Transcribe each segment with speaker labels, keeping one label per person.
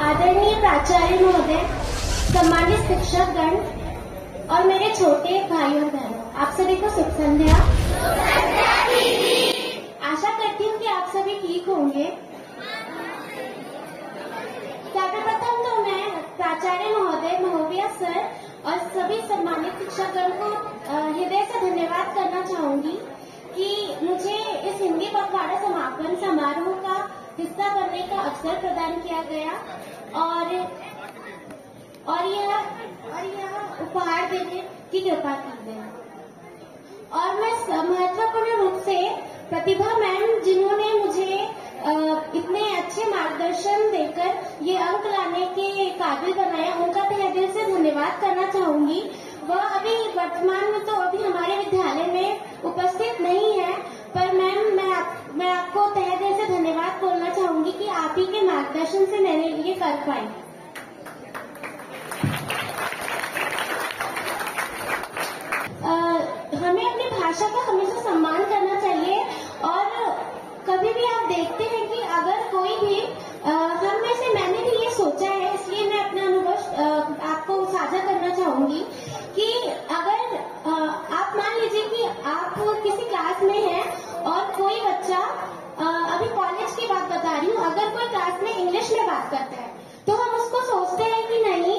Speaker 1: आदरणीय प्राचार्य महोदय, सम्मानित शिक्षकगण और मेरे छोटे भाई और बहनों, आप सभी को शुभ संध्या। आशा करती हूँ कि आप सभी ठीक होंगे। सर्वप्रथम तो मैं प्राचार्य महोदय, महोदया सर और सभी सम्मानित शिक्षकगण को हृदय से धन्यवाद करना चाहूंगी कि मुझे इस हिंदी पखवाड़ा समापन समारोह का हिस्सा बनने का अवसर प्रदान किया गया और यह उपहार देने की कृपा की गई। और मैं महत्वपूर्ण रूप से प्रतिभा मैम, जिन्होंने मुझे इतने अच्छे मार्गदर्शन देकर ये अंक लाने के काबिल बनाया, उनका तहे दिल से धन्यवाद करना चाहूंगी। वह अभी वर्तमान में तो अभी हमारे विद्यालय में उपस्थित नहीं है, पर मैम मैं आपको तहे दिल से धन्यवाद बोलना चाहूंगी कि आप ही के मार्गदर्शन से मैंने ये कर पाई। हमें अपनी भाषा का हमेशा सम्मान करना चाहिए और कभी भी आप देखते हैं कि अगर कोई भी हम में से, मैंने भी ये सोचा है, इसलिए मैं अपना अनुभव आपको साझा करना चाहूंगी कि अगर आप मान लीजिए कि आप किसी क्लास में हैं और कोई बच्चा, अभी कॉलेज की बात बता रही हूँ, अगर कोई क्लास में इंग्लिश में बात करता है तो हम उसको सोचते हैं कि नहीं,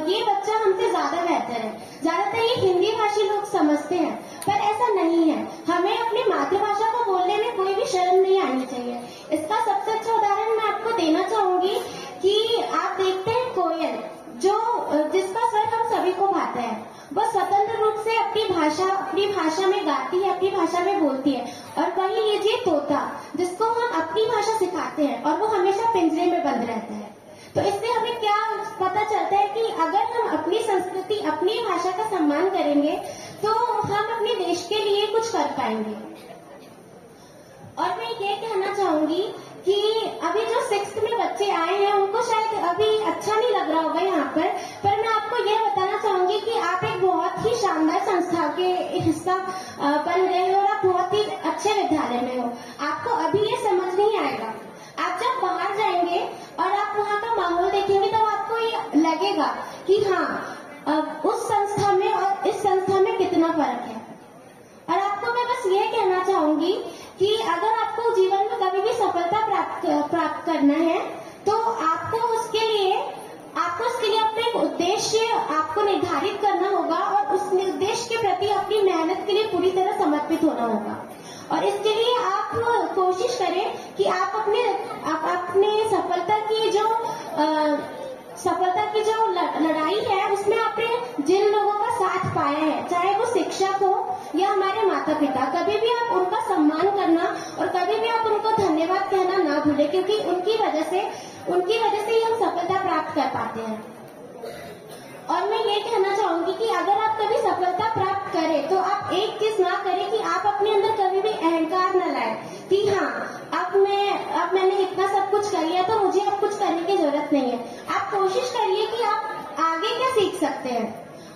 Speaker 1: ये बच्चा हमसे ज्यादा बेहतर है। ज्यादातर ये हिंदी भाषी लोग समझते हैं, पर ऐसा नहीं है। हमें अपनी मातृभाषा को बोलने में कोई भी शर्म नहीं आनी चाहिए। इसका सबसे अच्छा उदाहरण मैं आपको देना चाहूंगी कि आप देखते हैं कोयल, जिसका स्वर हम सभी को भाता है, वह स्वतंत्र रूप से अपनी भाषा में गाती है, अपनी भाषा में बोलती है। और वही लीजिए तोता, जिसको हम अपनी भाषा सिखाते हैं और वो हमेशा पिंजरे में बंद रहता है। तो इससे हमें क्या पता चलता है कि अगर हम अपनी संस्कृति, अपनी भाषा का सम्मान करेंगे तो हम अपने देश के लिए कुछ कर पाएंगे। और मैं ये कहना चाहूंगी कि अभी जो 6th में बच्चे आए हैं उनको शायद अभी अच्छा नहीं लग रहा होगा यहाँ पर मैं आपको ये बताना चाहूंगी कि आप एक बहुत ही शानदार संस्था के हिस्सा बन गए हो और आप बहुत ही अच्छे विद्यालय में हो। आपको अभी ये समझ नहीं आएगा, आप जब बाहर जाएंगे और आप वहाँ का माहौल देखेंगे तब आपको ये लगेगा कि हाँ, उस संस्था में और इस संस्था में कितना फर्क है। और आपको मैं बस ये कहना चाहूंगी कि अगर आपको जीवन में कभी भी सफलता प्राप्त करना है तो आपको उसके लिए अपने एक उद्देश्य आपको निर्धारित करना होगा और उस उद्देश्य के प्रति अपनी मेहनत के लिए पूरी तरह समर्पित होना होगा। और इसके लिए आप कोशिश करें कि आप अपने सफलता की जो लड़ाई है उसमें आपने जिन लोगों का साथ पाया है, चाहे वो शिक्षक हो या हमारे माता पिता, कभी भी आप उनका सम्मान करना और कभी भी आप उनको धन्यवाद कहना ना भूलें, क्योंकि उनकी वजह से ही हम सफलता प्राप्त कर पाते हैं। और मैं ये कहना चाहूंगी कि अगर आप कभी सफलता प्राप्त करें तो आप एक चीज ना करें कि आप अपने अंदर कभी भी अहंकार न लाएं कि हाँ, अब मैंने इतना सब कुछ कर लिया तो मुझे अब कुछ करने की जरूरत नहीं है। आप कोशिश करिए कि आप आगे क्या सीख सकते हैं।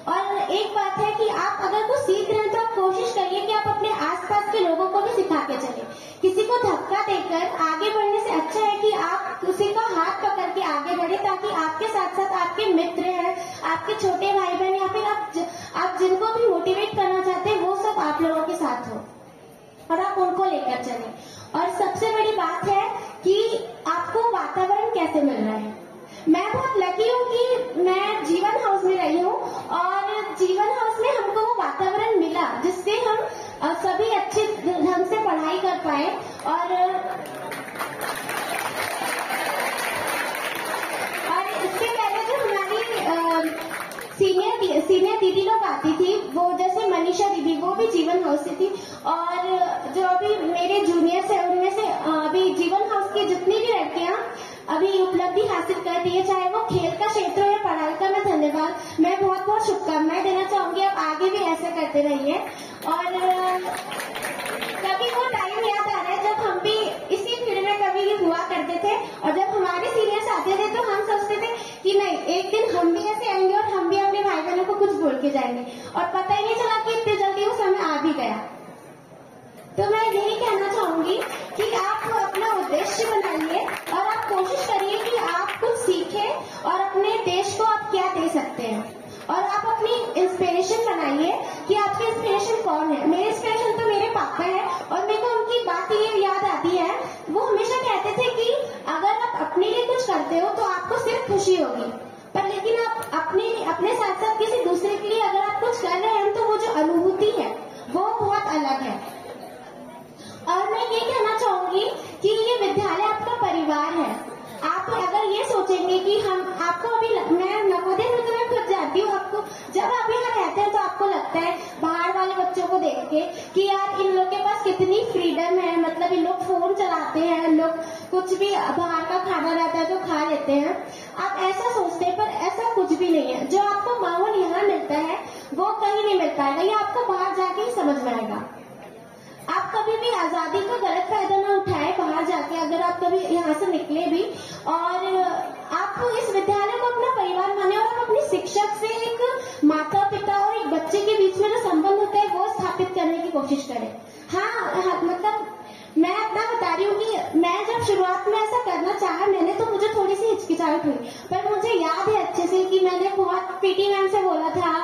Speaker 1: और एक बात है कि आप अगर कुछ सीख रहे हैं तो आप कोशिश करिए कि आप अपने आसपास के लोगों को भी सिखा के चले। किसी को धक्का देकर आगे बढ़ने से अच्छा है कि आप किसी का हाथ पकड़ के आगे बढ़े, ताकि आपके साथ साथ आपके मित्र हैं, आपके छोटे भाई बहन या फिर आप जिनको भी मोटिवेट करना चाहते हैं वो सब आप लोगों के साथ हो और आप उनको लेकर चले। और सबसे बड़ी बात है कि आपको वातावरण कैसे मिल रहा है। मैं बहुत लकी हूँ कि मैं जीवन हाउस में रही हूँ और जीवन हाउस में हमको वो वातावरण मिला जिससे हम सभी अच्छे ढंग से पढ़ाई कर पाए। और इससे पहले जो हमारी सीनियर दीदी लोग आती थी, वो जैसे मनीषा दीदी, वो भी जीवन हाउस से थी। और जो अभी मेरे जूनियर्स है उनमें से अभी जीवन हाउस की जितनी भी लड़कियां अभी उपलब्धि हासिल कर रही है, चाहे वो खेल का क्षेत्र हो या पढ़ाई का, मैं बहुत शुभकामनाएं देना चाहूंगी। आप आगे भी ऐसे करते रहिए। और कभी वो टाइम याद आ रहा है जब हम भी इसी फील्ड में कभी हुआ करते थे और जब हमारे सीनियर्स आते थे तो हम सोचते थे कि नहीं, एक दिन हम भी ऐसे आएंगे और हम भी अपने भाई बहनों को कुछ बोल के जाएंगे, और पता ही नहीं चला कि इतनी जल्दी वो समय आ भी गया। तो मैं यही कहना चाहूंगी कि आप अपना उद्देश्य बनाइए और आप कोशिश करिए कि आप कुछ सीखें इंस्पिरेशन कौन है? मेरे इंस्पिरेशन तो मेरे पापा है, और मेरे को उनकी बात ये याद आती है, वो हमेशा कहते थे कि अगर आप अपने लिए कुछ करते हो तो आपको सिर्फ खुशी होगी, पर लेकिन आप अपने साथ साथ किसी दूसरे के लिए अगर आप कुछ कर रहे हैं तो वो जो अनुभूति है वो बहुत अलग है। और मैं ये कहना चाहूंगी कि ये विद्यालय आपका परिवार है। आप अगर ये सोचेंगे कि हम आपको अभी मैं नवोदय में तो मैं खुद जाती हूँ, आपको जब आप यहाँ रहते हैं तो आपको लगता है बाहर वाले बच्चों को देख के कि यार इन लोग के पास कितनी फ्रीडम है, मतलब इन लोग फोन चलाते हैं, लोग कुछ भी बाहर का खाना रहता है तो खा लेते हैं। आप ऐसा सोचते हैं, पर ऐसा कुछ भी नहीं है। जो आपको माहौल यहाँ मिलता है वो कहीं नहीं मिल पाएगा, ये आपको बाहर जाके ही समझ में आएगा। आप कभी भी आजादी का गलत फायदा ना उठाए बाहर जाके, अगर आप कभी यहाँ से निकले भी, और आप इस विद्यालय को अपना परिवार माने और आप अपने शिक्षक से एक माता पिता और एक बच्चे के बीच में जो संबंध होता है वो स्थापित करने की कोशिश करें। हाँ, मतलब मैं अपना बता रही हूँ कि मैं जब शुरुआत में ऐसा करना चाहा, मैंने तो मुझे थोड़ी सी हिचकिचाहट हुई, पर मुझे याद है अच्छे से कि मैंने बहुत पीटी मैम से बोला था,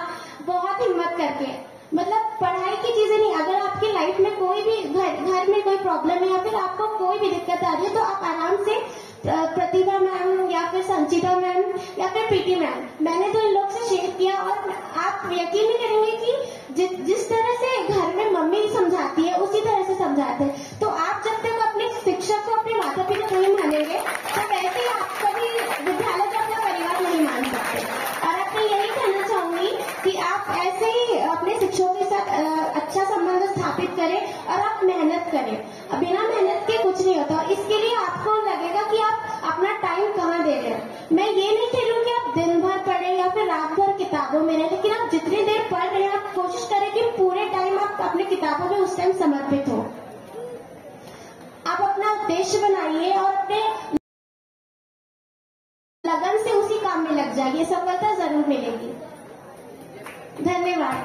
Speaker 1: बहुत हिम्मत करके। मतलब पढ़ाई की चीजें नहीं, अगर आपकी लाइफ में कोई भी घर में कोई प्रॉब्लम है या फिर आपको कोई भी दिक्कत आ रही है तो आप आराम से प्रतिभा मैम या फिर संचिता मैम या फिर पीटी मैम, मैंने तो इन लोग से शेयर किया, और आप यकीन नहीं करेंगे कि जिस तरह से घर में मम्मी समझाती है उसी तरह से समझाते हैं। तो आप जब तक अपने शिक्षक को अपने माता पिता को नहीं मानेंगे तो वैसे ही आप कभी विद्यालय का अपना परिवार नहीं मान सकते। और अब मैं यही कहना चाहूंगी कि आप ऐसे ही अपने शिक्षकों के साथ अच्छा संबंध स्थापित करें और आप मेहनत करें। बिना मेहनत के कुछ नहीं होता, इसके लिए आपको लगेगा कि आप अपना टाइम कहाँ दे रहे हैं। मैं ये नहीं कह रही हूँ कि आप दिन भर पढ़े या फिर रात भर किताबों में रहे, लेकिन आप जितनी देर पढ़ रहे हैं आप कोशिश करें कि पूरे टाइम आप अपनी किताबों में उस टाइम समर्पित हो। आप अपना उद्देश्य बनाइए और अपने लगन से उसी काम में लग जाइए, सफलता जरूर मिलेगी। धन्यवाद।